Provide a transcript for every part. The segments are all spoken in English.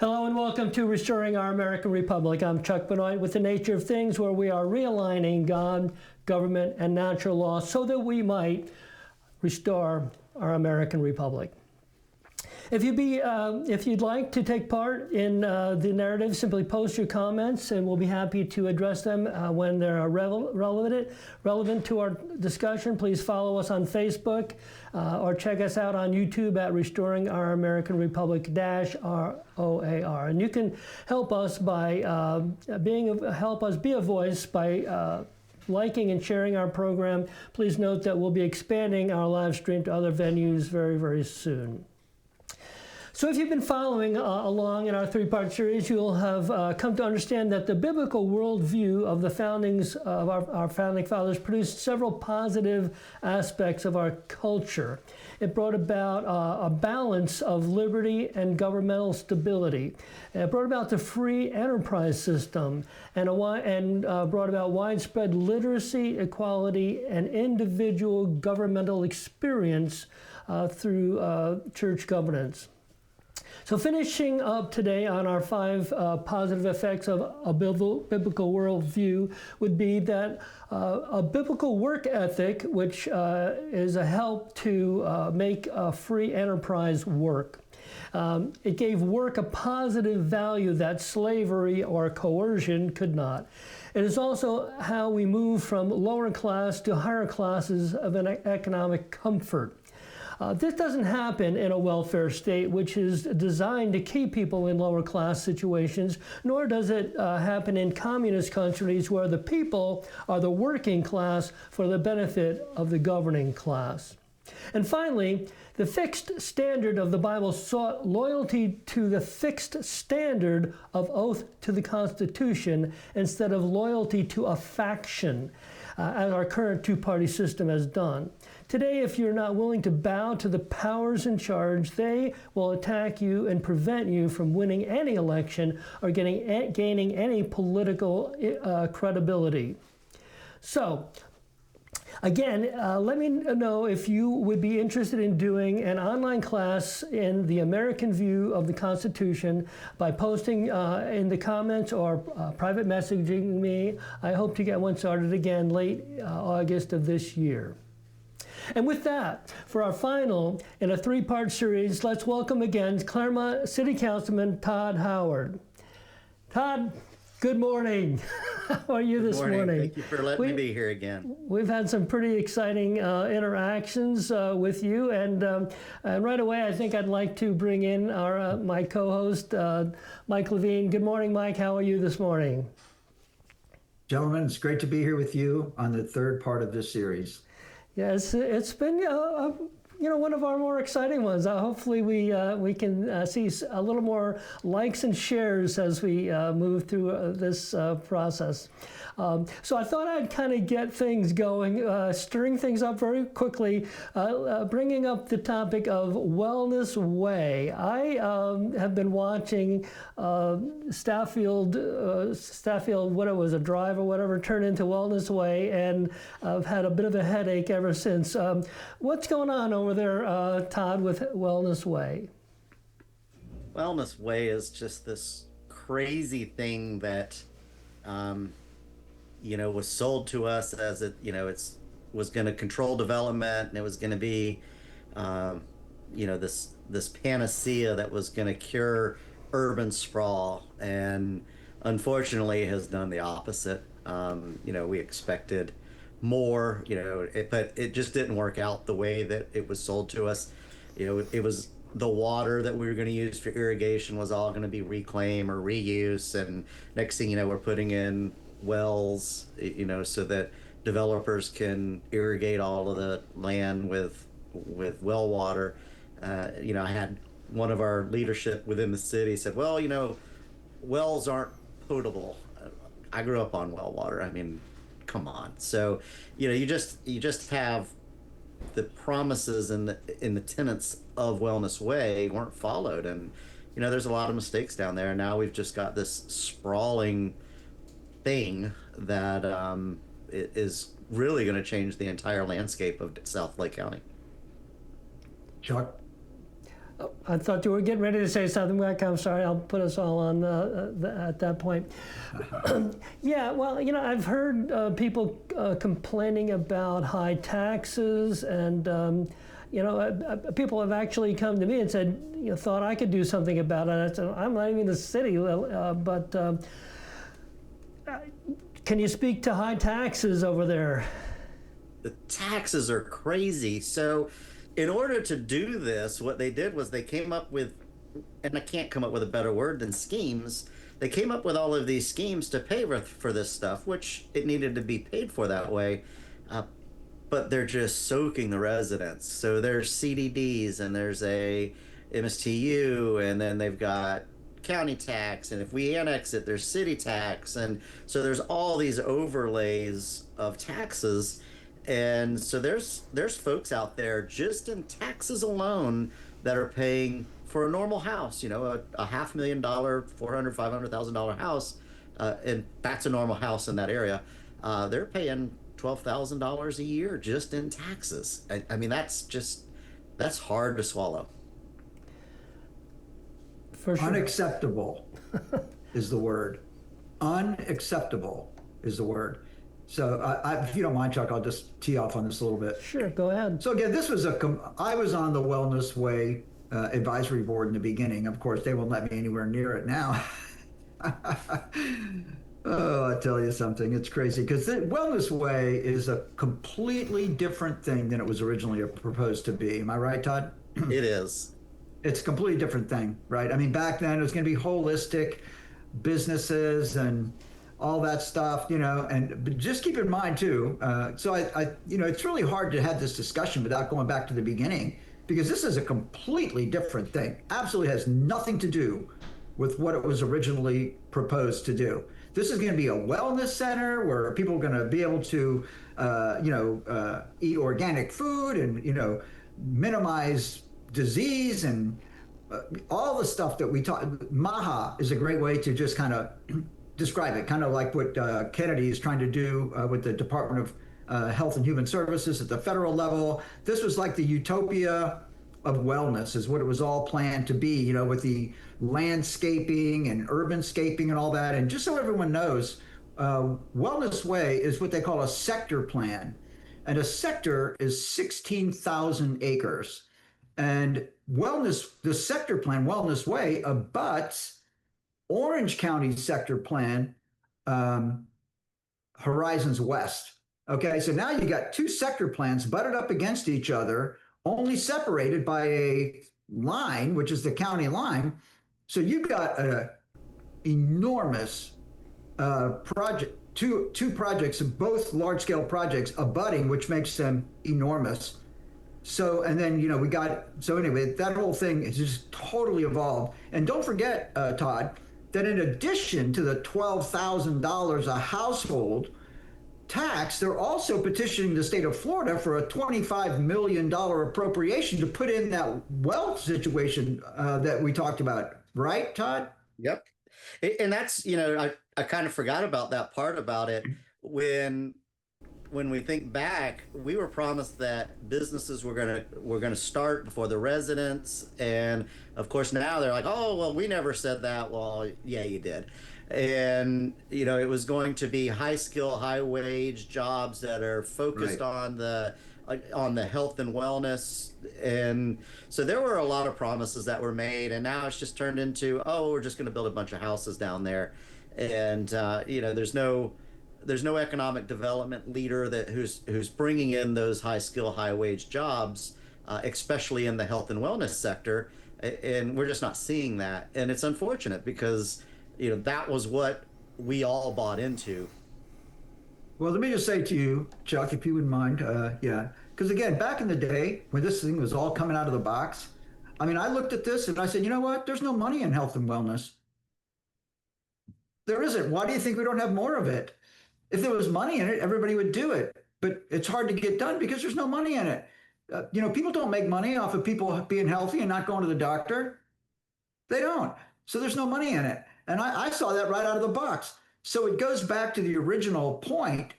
Hello and welcome to Restoring Our American Republic. I'm Chuck Benoit with The Nature of Things, where we are realigning God, government, and natural law so that we might restore our American Republic. If you'd like to take part in the narrative, simply post your comments and we'll be happy to address them when they're relevant to our discussion. Please follow us on Facebook or check us out on YouTube at Restoring Our American Republic -ROAR. And you can help us by be a voice by liking and sharing our program. Please note that we'll be expanding our live stream to other venues very, very soon. So if you've been following along in our three-part series, you'll have come to understand that the biblical worldview of the foundings of our founding fathers produced several positive aspects of our culture. It brought about a balance of liberty and governmental stability. It brought about the free enterprise system and brought about widespread literacy, equality, and individual governmental experience through church governance. So finishing up today on our five positive effects of a biblical worldview would be that a biblical work ethic, which is a help to make a free enterprise work. It gave work a positive value that slavery or coercion could not. It is also how we move from lower class to higher classes of an economic comfort. This doesn't happen in a welfare state, which is designed to keep people in lower class situations, nor does it happen in communist countries where the people are the working class for the benefit of the governing class. And finally, the fixed standard of the Bible sought loyalty to the fixed standard of oath to the Constitution instead of loyalty to a faction, as our current two-party system has done. Today, if you're not willing to bow to the powers in charge, they will attack you and prevent you from winning any election or gaining any political credibility. So, again, let me know if you would be interested in doing an online class in the American view of the Constitution by posting in the comments or private messaging me. I hope to get one started again late August of this year. And with that, for our final in a three-part series, let's welcome again Clermont City Councilman Todd Howard. Todd, good morning. How are you this morning? Thank you for letting me be here again. We've had some pretty exciting interactions with you, and right away I think I'd like to bring in my co-host, Mike Levine. Good morning, Mike. How are you this morning? Gentlemen, it's great to be here with you on the third part of this series. Yes, it's been one of our more exciting ones. Hopefully we can see a little more likes and shares as we move through this process. So I thought I'd kind of get things going, stirring things up very quickly, bringing up the topic of Wellness Way. I have been watching Stafffield, what it was, a drive or whatever, turn into Wellness Way, and I've had a bit of a headache ever since. What's going on over there, Todd, with Wellness Way? Wellness Way is just this crazy thing that was sold to us as was going to control development, and it was going to be this panacea that was going to cure urban sprawl, and unfortunately has done the opposite. We expected more, but it just didn't work out the way that it was sold to us. It was the water that we were going to use for irrigation was all going to be reclaim or reuse, and next thing you know, we're putting in wells, so that developers can irrigate all of the land with well water. I had one of our leadership within the city said, well, wells aren't potable. I grew up on well water. I mean, come on. So, you just have the promises and the tenets of Wellness Way weren't followed, and there's a lot of mistakes down there. And now we've just got this sprawling thing that is really going to change the entire landscape of South Lake County. Chuck? I thought you were getting ready to say something, Mike. I'm sorry. I'll put us all on at that point. Yeah, well, I've heard people complaining about high taxes, and people have actually come to me and said, thought I could do something about it. I said, I'm not even in the city, but can you speak to high taxes over there? The taxes are crazy. So, in order to do this, what they did was they came up with, and I can't come up with a better word than schemes. They came up with all of these schemes to pay for this stuff, which it needed to be paid for that way. But they're just soaking the residents. So there's CDDs, and there's a MSTU, and then they've got county tax, and if we annex it, there's city tax, and so there's all these overlays of taxes. And so there's folks out there just in taxes alone that are paying for a normal house, a $500,000, $400,000, $500,000 house, and that's a normal house in that area. They're paying $12,000 a year just in taxes. I mean, that's hard to swallow. For sure. Unacceptable is the word. Unacceptable is the word. So if you don't mind, Chuck, I'll just tee off on this a little bit. Sure, go ahead. So again, this was I was on the Wellness Way advisory board in the beginning. Of course, they won't let me anywhere near it now. Oh, I'll tell you something. It's crazy because the Wellness Way is a completely different thing than it was originally proposed to be. Am I right, Todd? It is. It's a completely different thing, right? I mean, back then it was going to be holistic businesses and all that stuff, but just keep in mind too. So it's really hard to have this discussion without going back to the beginning, because this is a completely different thing. Absolutely has nothing to do with what it was originally proposed to do. This is going to be a wellness center where people are going to be able to, eat organic food and, minimize disease and all the stuff that we talk. MAHA is a great way to just kind of describe it, kind of like what Kennedy is trying to do with the Department of Health and Human Services at the federal level. This was like the utopia of wellness, is what it was all planned to be, with the landscaping and urbanscaping and all that. And just so everyone knows, Wellness Way is what they call a sector plan. And a sector is 16,000 acres. And the sector plan, Wellness Way, abuts Orange County sector plan, Horizons West. Okay, so now you got two sector plans butted up against each other, only separated by a line, which is the county line. So you've got an enormous project, two projects, both large-scale projects abutting, which makes them enormous. So, and then, anyway, that whole thing is just totally evolved. And don't forget, Todd, that in addition to the $12,000 a household tax, they're also petitioning the state of Florida for a $25 million appropriation to put in that wealth situation that we talked about. Right, Todd? Yep. And that's, I kind of forgot about that part about it. When we think back, we were promised that businesses were gonna start before the residents, and of course now they're like, oh well, we never said that. Well, yeah, you did. And it was going to be high skill, high wage jobs that are focused on the health and wellness. And so there were a lot of promises that were made, and now it's just turned into, oh, we're just going to build a bunch of houses down there, and there's no economic development leader who's bringing in those high skill, high wage jobs, especially in the health and wellness sector. And we're just not seeing that. And it's unfortunate because, that was what we all bought into. Well, let me just say to you, Chuck, if you wouldn't mind, because again, back in the day when this thing was all coming out of the box, I mean, I looked at this and I said, you know what? There's no money in health and wellness. There isn't. Why do you think we don't have more of it? If there was money in it, everybody would do it. But it's hard to get done because there's no money in it. People don't make money off of people being healthy and not going to the doctor. They don't. So there's no money in it. And I saw that right out of the box. So it goes back to the original point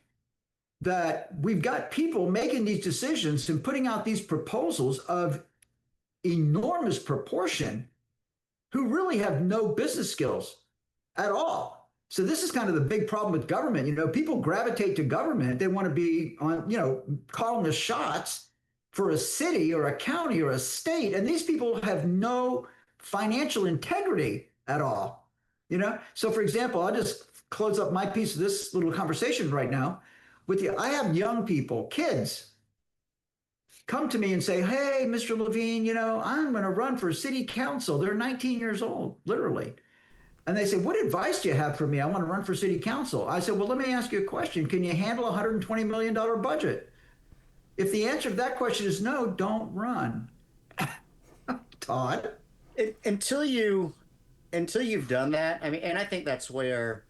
that we've got people making these decisions and putting out these proposals of enormous proportion who really have no business skills at all. So this is kind of the big problem with government. People gravitate to government. They want to be on, calling the shots for a city or a county or a state. And these people have no financial integrity at all. So for example, I'll just close up my piece of this little conversation right now with you. I have young people, kids, come to me and say, "Hey, Mr. Levine, I'm going to run for city council." They're 19 years old, literally. And they say, "What advice do you have for me? I want to run for city council." I said, "Well, let me ask you a question. Can you handle a $120 million budget?" If the answer to that question is no, don't run. Todd? Until you've done that, I mean, and I think that's where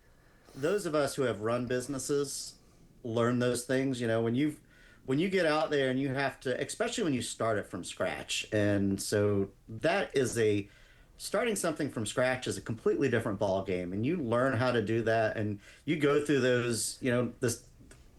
those of us who have run businesses learn those things. When you get out there and you have to, especially when you start it from scratch. And so that is starting something from scratch is a completely different ball game, and you learn how to do that, and you go through those. This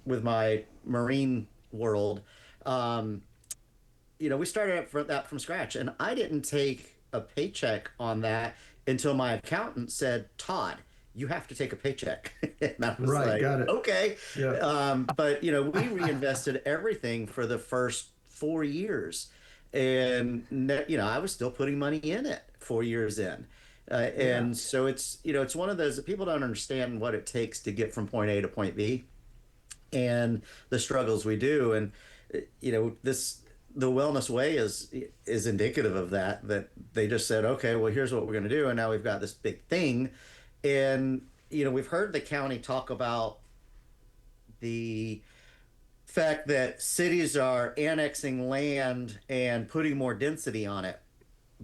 with my Marine world, we started that from scratch, and I didn't take a paycheck on that until my accountant said, "Todd, you have to take a paycheck." And I was Right, like, got it. okay. Yeah. But we reinvested everything for the first 4 years, and I was still putting money in it 4 years in. Yeah. And so it's one of those that people don't understand what it takes to get from point A to point B, and the struggles we do. And the wellness way is indicative of that they just said, okay, well, here's what we're going to do, and now we've got this big thing. And we've heard the county talk about the fact that cities are annexing land and putting more density on it.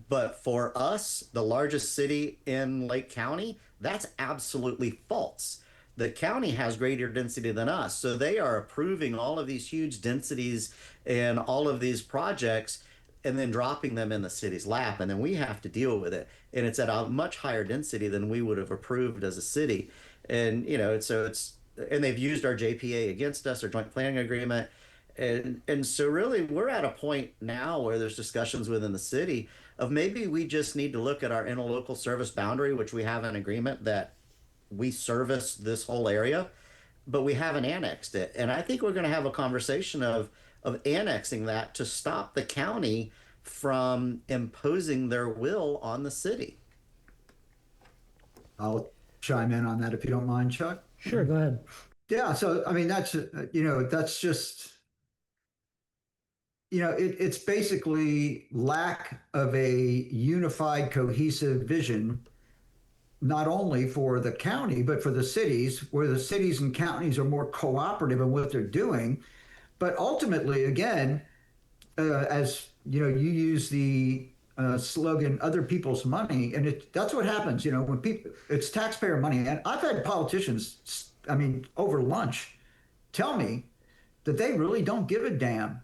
But for us, the largest city in Lake County, that's absolutely false. The county has greater density than us. So they are approving all of these huge densities and all of these projects and then dropping them in the city's lap. And then we have to deal with it. And it's at a much higher density than we would have approved as a city. And, and they've used our JPA against us, our joint planning agreement. And so really we're at a point now where there's discussions within the city of maybe we just need to look at our interlocal service boundary, which we have an agreement that we service this whole area, but we haven't annexed it. And I think we're going to have a conversation of annexing that to stop the county from imposing their will on the city. I'll chime in on that if you don't mind, Chuck. Sure, go ahead. Yeah. So, I mean, that's just, it's basically lack of a unified, cohesive vision, not only for the county, but for the cities, where the cities and counties are more cooperative in what they're doing. But ultimately, again, as you use the slogan "other people's money," and that's what happens. When people, it's taxpayer money, and I've had politicians, I mean, over lunch, tell me that they really don't give a damn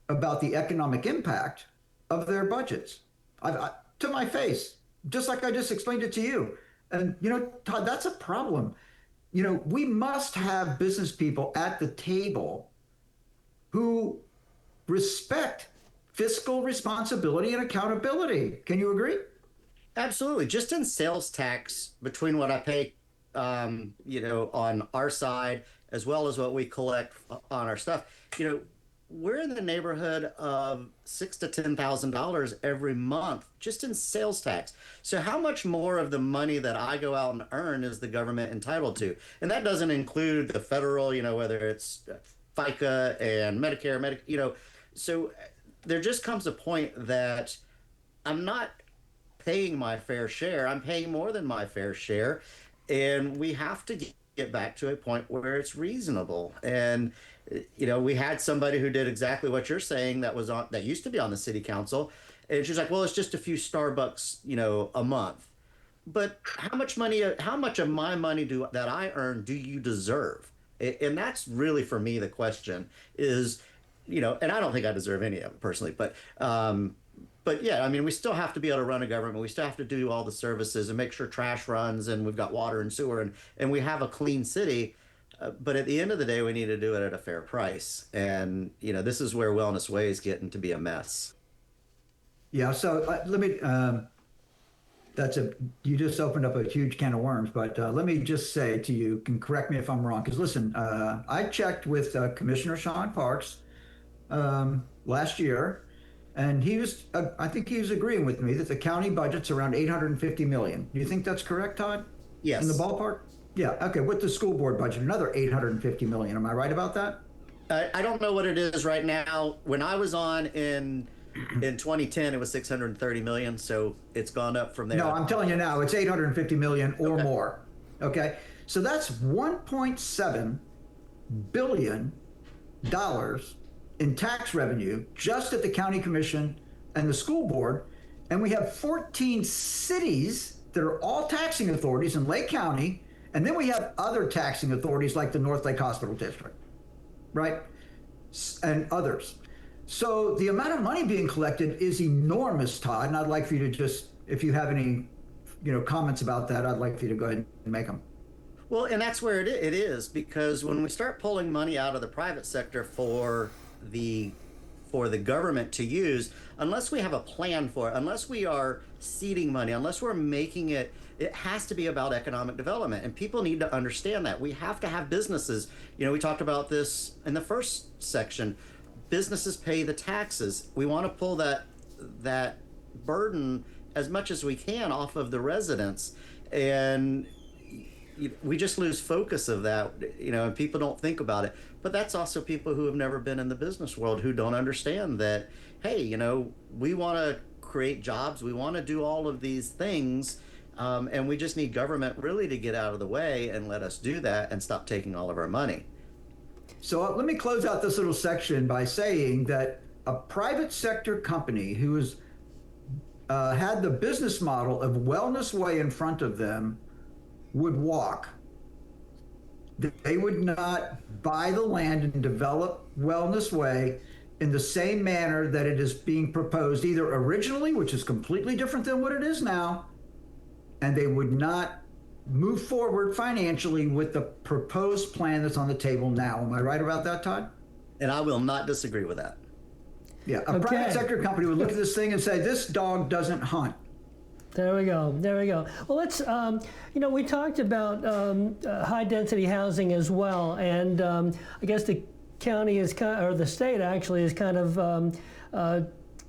about the economic impact of their budgets. To my face, just like I just explained it to you. And, Todd, that's a problem. We must have business people at the table who respect fiscal responsibility and accountability. Can you agree? Absolutely. Just in sales tax, between what I pay, on our side, as well as what we collect on our stuff, we're in the neighborhood of $6,000 to $10,000 every month just in sales tax. So how much more of the money that I go out and earn is the government entitled to? And that doesn't include the federal, whether it's FICA and Medicare, So there just comes a point that I'm not paying my fair share. I'm paying more than my fair share. And we have to get back to a point where it's reasonable. And we had somebody who did exactly what you're saying that used to be on the city council. And she's like, well, it's just a few Starbucks, a month. But how much of my money that I earn do you deserve? And that's really, for me, the question is, and I don't think I deserve any of it personally, but yeah, I mean, we still have to be able to run a government. We still have to do all the services and make sure trash runs and we've got water and sewer and we have a clean city. But at the end of the day, we need to do it at a fair price. And, this is where Wellness Way is getting to be a mess. Yeah. So let me. You just opened up a huge can of worms. But let me just say to you, can correct me if I'm wrong. Because listen, I checked with Commissioner Sean Parks last year, and he was. I think he was agreeing with me that the county budget's around 850 million. Do you think that's correct, Todd? In the Yes. ballpark? Yeah. Okay. With the school board budget, another 850 million. Am I right about that? I don't know what it is right now. When I was on in 2010, it was 630 million, so it's gone up from there. No, I'm telling you now, it's 850 million or Okay. more. Okay. So that's 1.7 billion dollars in tax revenue just at the county commission and the school board. And we have 14 cities that are all taxing authorities in Lake County. And then we have other taxing authorities like the North Lake Hospital District, right? And others. So the amount of money being collected is enormous, Todd. And I'd like for you to just, if you have any, comments about that, I'd like for you to go ahead and make them. Well, and that's where it is, because when we start pulling money out of the private sector for the government to use, unless we have a plan for it, unless we are seeding money, unless we're making it, it has to be about economic development, and people need to understand that. We have to have businesses. We talked about this in the first section. Businesses pay the taxes. We want to pull that burden as much as we can off of the residents, and we just lose focus of that, and people don't think about it. But that's also people who have never been in the business world who don't understand that, hey, we want to create jobs, we want to do all of these things, and we just need government really to get out of the way and let us do that and stop taking all of our money. So let me close out this little section by saying that a private sector company who has had the business model of Wellness Way in front of them would walk. They would not buy the land and develop Wellness Way in the same manner that it is being proposed, either originally, which is completely different than what it is now, and they would not move forward financially with the proposed plan that's on the table now. Am I right about that, Todd? And I will not disagree with that. Yeah, a private sector company would look at this thing and say, this dog doesn't hunt. There we go. Well, let's, we talked about high density housing as well. And I guess the county or the state actually is kind of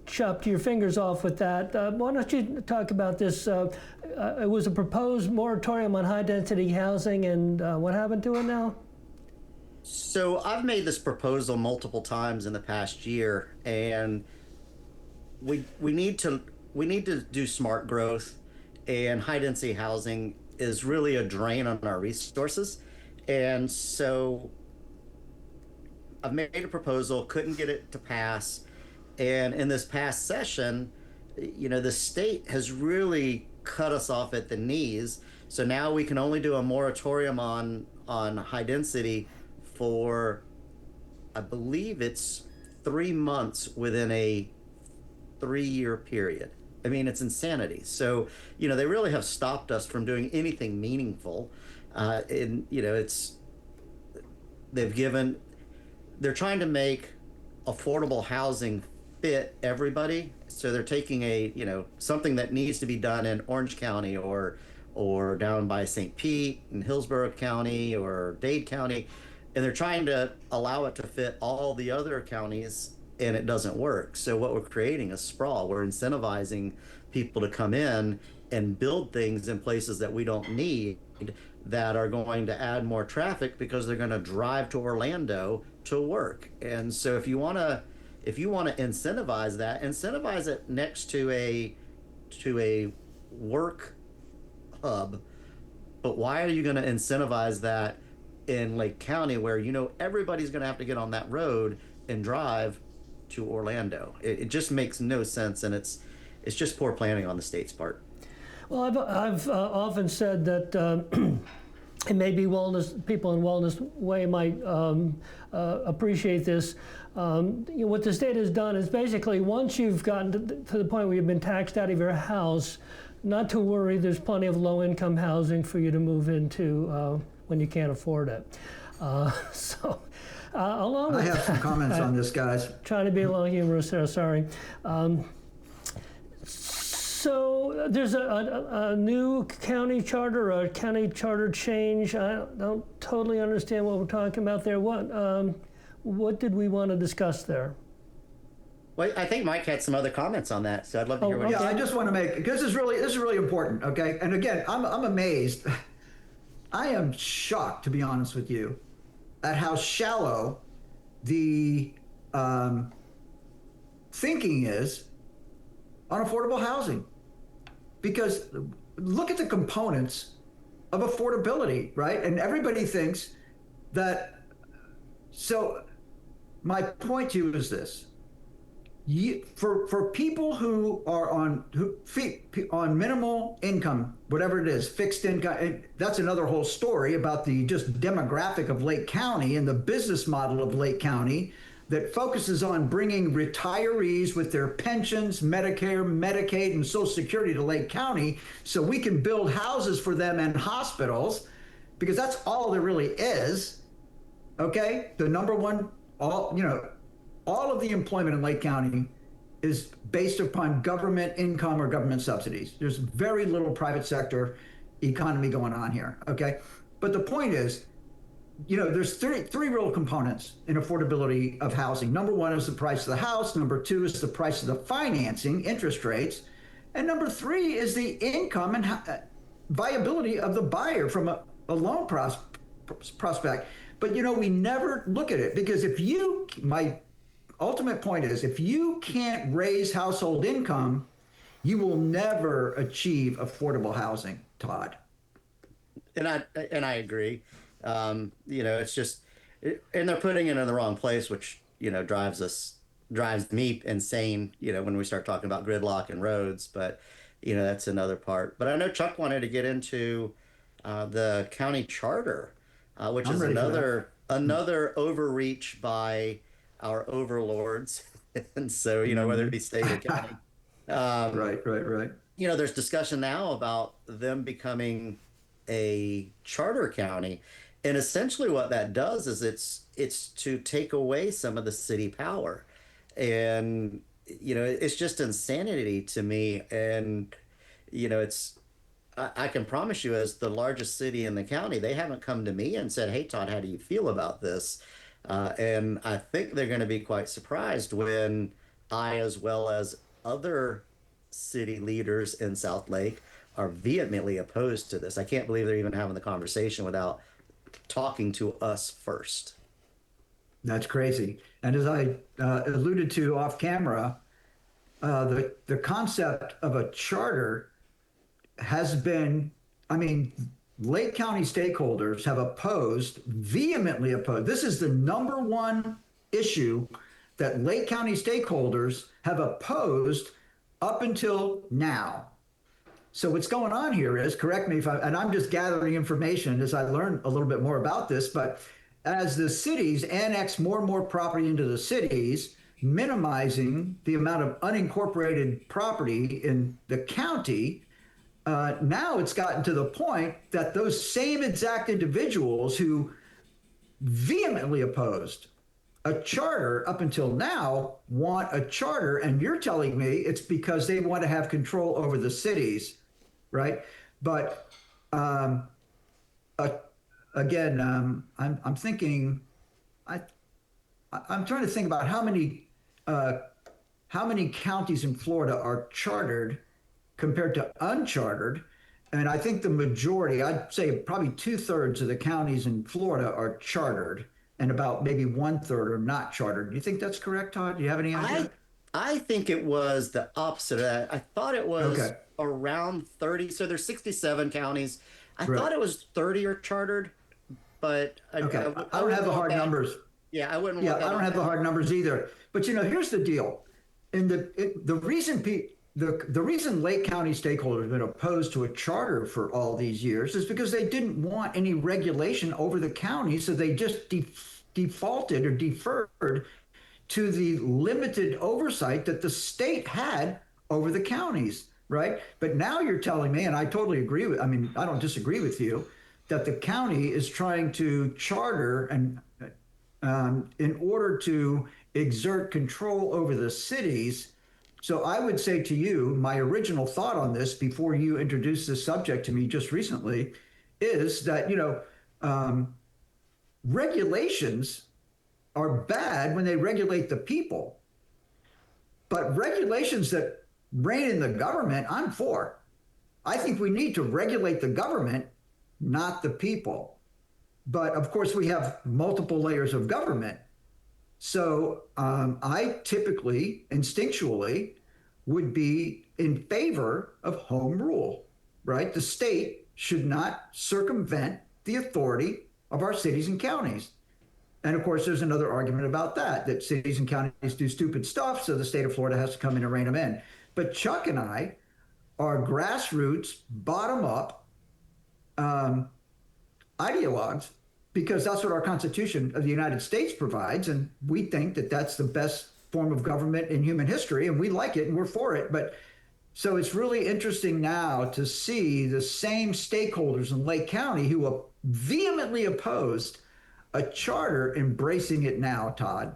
chopped your fingers off with that. Why don't you talk about this? It was a proposed moratorium on high density housing, and what happened to it now? So I've made this proposal multiple times in the past year, and we need to do smart growth, and high density housing is really a drain on our resources. And so I've made a proposal, couldn't get it to pass. And in this past session, the state has really cut us off at the knees. So now we can only do a moratorium on high density for, I believe it's 3 months within a 3-year period. I mean, it's insanity. So, they really have stopped us from doing anything meaningful. They're trying to make affordable housing fit everybody. So they're taking something that needs to be done in Orange County or down by St. Pete in Hillsborough County or Dade County, and they're trying to allow it to fit all the other counties, and it doesn't work. So what we're creating is sprawl. We're incentivizing people to come in and build things in places that we don't need, that are going to add more traffic because they're going to drive to Orlando to work. And so if you want to incentivize that, incentivize it next to a work hub. But why are you going to incentivize that in Lake County, where everybody's going to have to get on that road and drive to Orlando? It just makes no sense, and it's just poor planning on the state's part. Well, I've often said that it may be people in Wellness Way might appreciate this. What the state has done is basically, once you've gotten to the point where you've been taxed out of your house, not to worry, there's plenty of low-income housing for you to move into when you can't afford it. Along with I have some comments on this, guys. Trying to be a little humorous there, sorry. So there's a new county charter, or a county charter change. I don't totally understand what we're talking about there. What did we want to discuss there? Well, I think Mike had some other comments on that, so I'd love to hear what Yeah, you I just want to make, because this is really important. Okay, and again, I'm amazed. I am shocked, to be honest with you, at how shallow the thinking is on affordable housing. Because look at the components of affordability, right? And everybody thinks that. So my point to you is this. For people who are on minimal income, whatever it is, fixed income, that's another whole story about the just demographic of Lake County and the business model of Lake County that focuses on bringing retirees with their pensions, Medicare, Medicaid, and Social Security to Lake County so we can build houses for them and hospitals, because that's all there really is. Okay, the number one, all of the employment in Lake County is based upon government income or government subsidies. There's very little private sector economy going on here, okay? But the point is, there's three real components in affordability of housing. Number one is the price of the house. Number two is the price of the financing, interest rates. And number three is the income and viability of the buyer from a loan prospect. But, we never look at it, because my ultimate point is, if you can't raise household income, you will never achieve affordable housing, Todd. And I agree. It's just, and they're putting it in the wrong place, which drives me insane. When we start talking about gridlock and roads, but that's another part. But I know Chuck wanted to get into the county charter, which is another overreach by our overlords. And so, whether it be state or county. Right. There's discussion now about them becoming a charter county. And essentially what that does is it's to take away some of the city power. And, it's just insanity to me. And, I can promise you, as the largest city in the county, they haven't come to me and said, "Hey, Todd, how do you feel about this?" And I think they're going to be quite surprised when I, as well as other city leaders in South Lake, are vehemently opposed to this. I can't believe they're even having the conversation without talking to us first. That's crazy. And as I alluded to off camera, the concept of a charter has been, Lake County stakeholders have vehemently opposed. This is the number one issue that Lake County stakeholders have opposed up until now. So what's going on here is, correct me and I'm just gathering information as I learn a little bit more about this, but as the cities annex more and more property into the cities, minimizing the amount of unincorporated property in the county, now it's gotten to the point that those same exact individuals who vehemently opposed a charter up until now want a charter, and you're telling me it's because they want to have control over the cities, right? But again, I'm thinking, I'm trying to think about how many counties in Florida are chartered compared to unchartered. And I think the majority, I'd say probably 2/3 of the counties in Florida are chartered, and about maybe 1/3 are not chartered. Do you think that's correct, Todd? Do you have any idea? I think it was the opposite of that. I thought it was around 30. So there's 67 counties. I thought it was 30 are chartered, but I don't have the hard numbers. Yeah, I wouldn't. Yeah, I don't have the hard numbers either. But here's the deal: the reason Lake County stakeholders have been opposed to a charter for all these years is because they didn't want any regulation over the county, so they just defaulted or deferred to the limited oversight that the state had over the counties, right? But now you're telling me, and I totally agree I don't disagree with you, that the county is trying to charter and in order to exert control over the cities So I would say to you, my original thought on this before you introduced this subject to me just recently is that, um, regulations are bad when they regulate the people, but regulations that rein in the government, I'm for. I think we need to regulate the government, not the people. But of course, we have multiple layers of government. So I typically, instinctually, would be in favor of home rule, right? The state should not circumvent the authority of our cities and counties. And of course, there's another argument about that cities and counties do stupid stuff, so the state of Florida has to come in and rein them in. But Chuck and I are grassroots, bottom up ideologues, because that's what our Constitution of the United States provides. And we think that that's the best form of government in human history, and we like it and we're for it. But so it's really interesting now to see the same stakeholders in Lake County who vehemently opposed a charter embracing it now, Todd.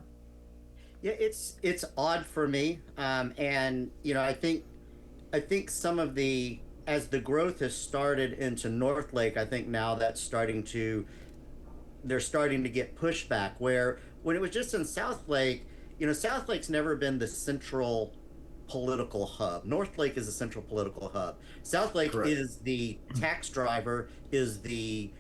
Yeah, it's odd for me, and I think some of the as the growth has started into North Lake, I think now they're starting to get pushback. Where when it was just in South Lake, South Lake's never been the central political hub. North Lake is the central political hub. South Lake Correct. is the tax driver, is the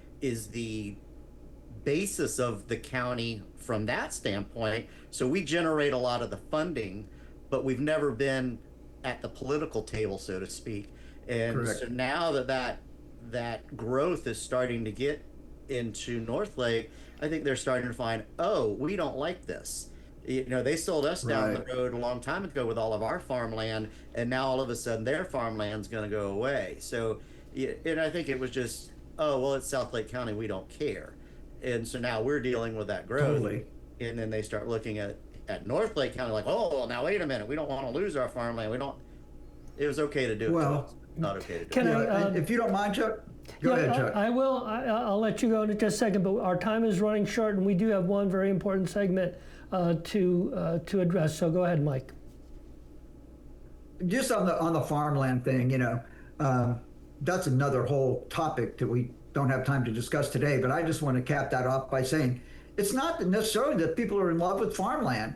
basis of the county from that standpoint. So we generate a lot of the funding, but we've never been at the political table, so to speak. And Correct. so now that growth is starting to get into North Lake, I think they're starting to find, oh, we don't like this. They sold us down the road a long time ago with all of our farmland, and now all of a sudden their farmland's going to go away. So, and I think it was just, oh, well, it's South Lake County, we don't care. And so now we're dealing with that growth. Totally. And then they start looking at North Lake County like, oh, well, now wait a minute, we don't want to lose our farmland. It was okay to do it. Well, not okay to do Can it. I, if you don't mind, Chuck, go ahead, Chuck. I will. I'll let you go in just a second, but our time is running short, and we do have one very important segment to address. So go ahead, Mike. Just on the farmland thing, that's another whole topic that we don't have time to discuss today. But I just want to cap that off by saying it's not necessarily that people are in love with farmland.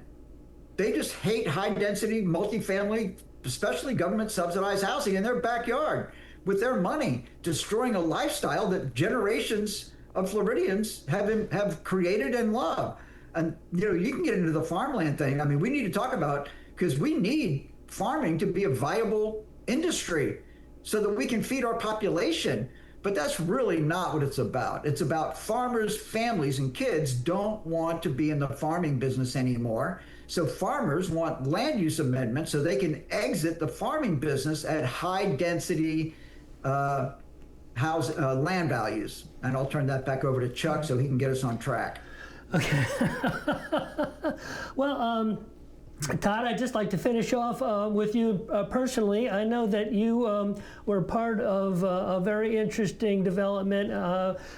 They just hate high density, multifamily, especially government subsidized housing in their backyard with their money, destroying a lifestyle that generations of Floridians have created and love. And you can get into the farmland thing. I mean, we need to talk about, because we need farming to be a viable industry so that we can feed our population. But that's really not what it's about. It's about farmers, families, and kids don't want to be in the farming business anymore. So farmers want land use amendments so they can exit the farming business at high density land values. And I'll turn that back over to Chuck so he can get us on track. Okay. Well, Todd, I'd just like to finish off with you personally. I know that you were part of a very interesting development.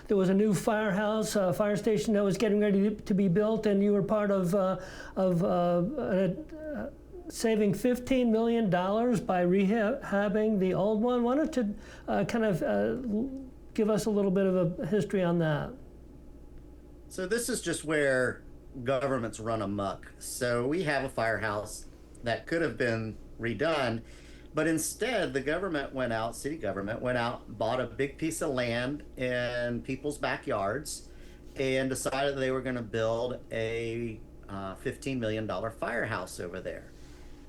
There was a new firehouse, fire station that was getting ready to be built, and you were part of saving $15 million by rehabbing the old one. Why don't you kind of give us a little bit of a history on that? So this is just where governments run amok. So we have a firehouse that could have been redone, but instead the government went out, city government went out, bought a big piece of land in people's backyards and decided they were going to build a $15 million firehouse over there.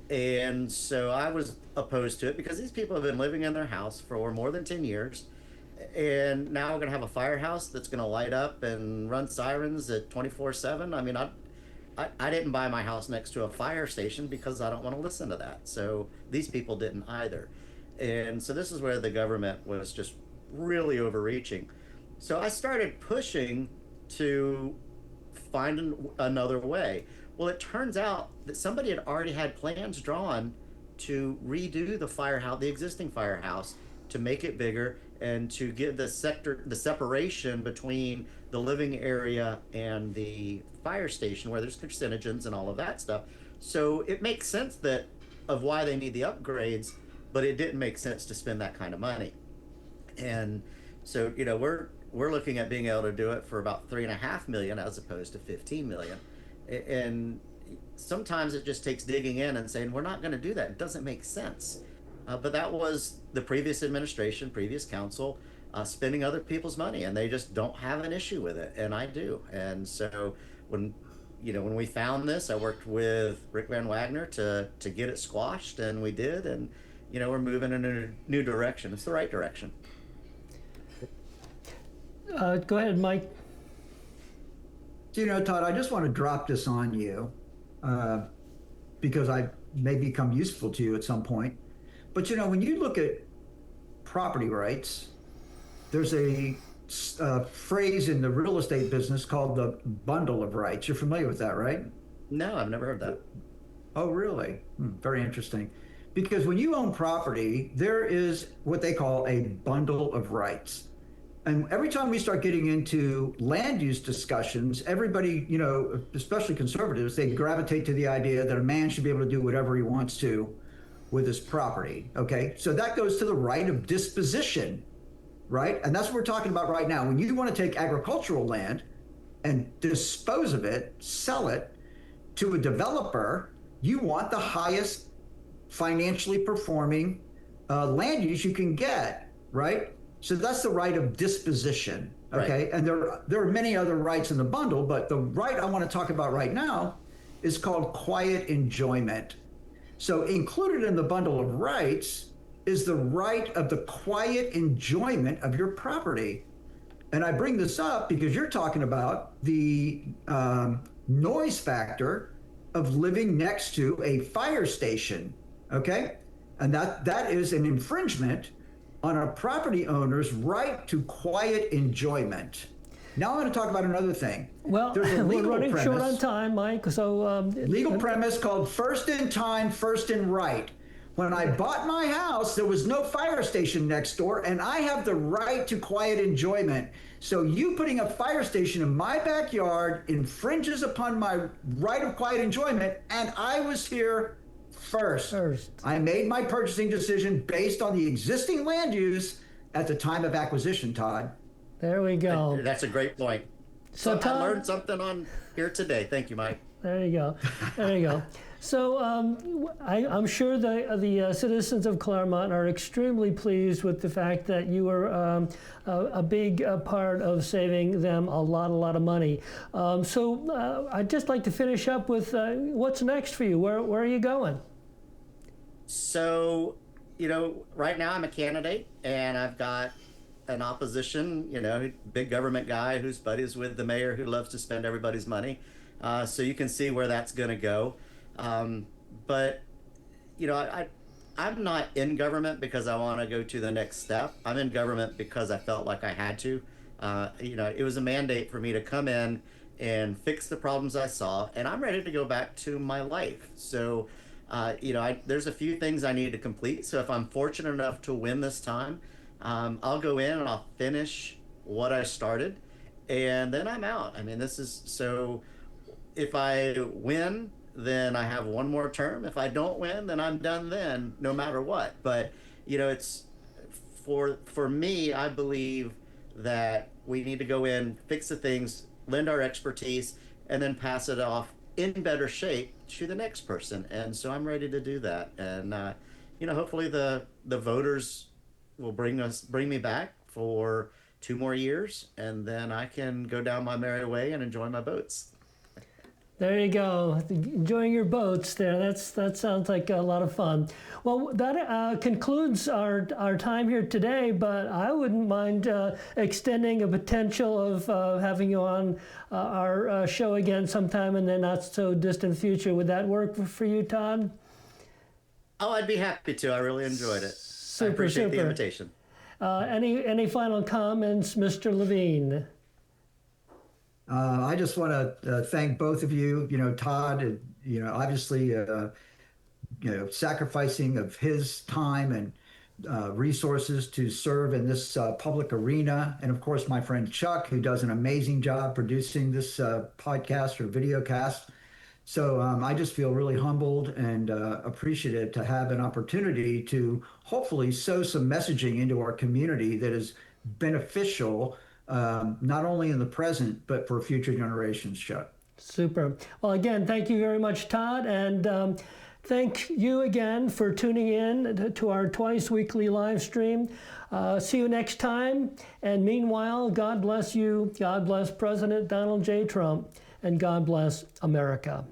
And so I was opposed to it because these people have been living in their house for more than 10 years. And now we're going to have a firehouse that's going to light up and run sirens at 24/7. I mean, I didn't buy my house next to a fire station because I don't want to listen to that. So these people didn't either. And so this is where the government was just really overreaching. So I started pushing to find another way. Well, it turns out that somebody had already had plans drawn to redo the firehouse, the existing firehouse, to make it bigger and to give the separation between the living area and the fire station where there's carcinogens and all of that stuff. So it makes sense that of why they need the upgrades, but it didn't make sense to spend that kind of money. And so, we're looking at being able to do it for about 3.5 million as opposed to 15 million. And sometimes it just takes digging in and saying, we're not going to do that. It doesn't make sense. But that was the previous administration, previous council, spending other people's money, and they just don't have an issue with it, and I do. And so when we found this, I worked with Rick Van Wagner to get it squashed, and we did, and we're moving in a new direction. It's the right direction. Go ahead, Mike. So, Todd, I just want to drop this on you because I may become useful to you at some point. But, when you look at property rights, there's a phrase in the real estate business called the bundle of rights. You're familiar with that, right? No, I've never heard that. Oh, really? Very interesting. Because when you own property, there is what they call a bundle of rights. And every time we start getting into land use discussions, everybody, especially conservatives, they gravitate to the idea that a man should be able to do whatever he wants to with his property. Okay. So that goes to the right of disposition, right? And that's what we're talking about right now. When you want to take agricultural land and dispose of it, sell it to a developer, you want the highest financially performing land use you can get, right? So that's the right of disposition, okay? Right. And there are many other rights in the bundle, but the right I want to talk about right now is called quiet enjoyment. So included in the bundle of rights is the right of the quiet enjoyment of your property. And I bring this up because you're talking about the noise factor of living next to a fire station, okay? And that is an infringement on a property owner's right to quiet enjoyment. Now I'm going to talk about another thing. Well, we're running short on time, Mike. So legal premise called first in time, first in right. When I bought my house, there was no fire station next door, and I have the right to quiet enjoyment. So you putting a fire station in my backyard infringes upon my right of quiet enjoyment, and I was here first. I made my purchasing decision based on the existing land use at the time of acquisition, Todd. There we go. That's a great point. So Todd, I learned something on here today. Thank you, Mike. There you go. There you go. So I'm sure the citizens of Clermont are extremely pleased with the fact that you were a big part of saving them a lot of money. So I'd just like to finish up with what's next for you. Where are you going? So, right now I'm a candidate, and I've got an opposition, big government guy who's buddies with the mayor who loves to spend everybody's money. So you can see where that's going to go. But, I'm not in government because I want to go to the next step. I'm in government because I felt like I had to. It was a mandate for me to come in and fix the problems I saw, and I'm ready to go back to my life. So, there's a few things I need to complete. So if I'm fortunate enough to win this time, I'll go in and I'll finish what I started, and then I'm out. I mean, so if I win, then I have one more term. If I don't win, then I'm done then, no matter what. But, it's for me, I believe that we need to go in, fix the things, lend our expertise, and then pass it off in better shape to the next person. And so I'm ready to do that. And, hopefully the voters will bring me back for 2 more years, and then I can go down my merry way and enjoy my boats. There you go, enjoying your boats there. That sounds like a lot of fun. Well, that concludes our time here today, but I wouldn't mind extending a potential of having you on our show again sometime in the not so distant future. Would that work for you, Todd? Oh, I'd be happy to. I really enjoyed it. I appreciate the invitation. Any final comments, Mr. Levine? I just want to thank both of you. Todd, obviously, sacrificing of his time and resources to serve in this public arena. And of course, my friend Chuck, who does an amazing job producing this podcast or video cast. So I just feel really humbled and appreciative to have an opportunity to hopefully sow some messaging into our community that is beneficial, not only in the present, but for future generations, Chuck. Super. Well, again, thank you very much, Todd, and thank you again for tuning in to our twice weekly live stream. See you next time, and meanwhile, God bless you, God bless President Donald J. Trump, and God bless America.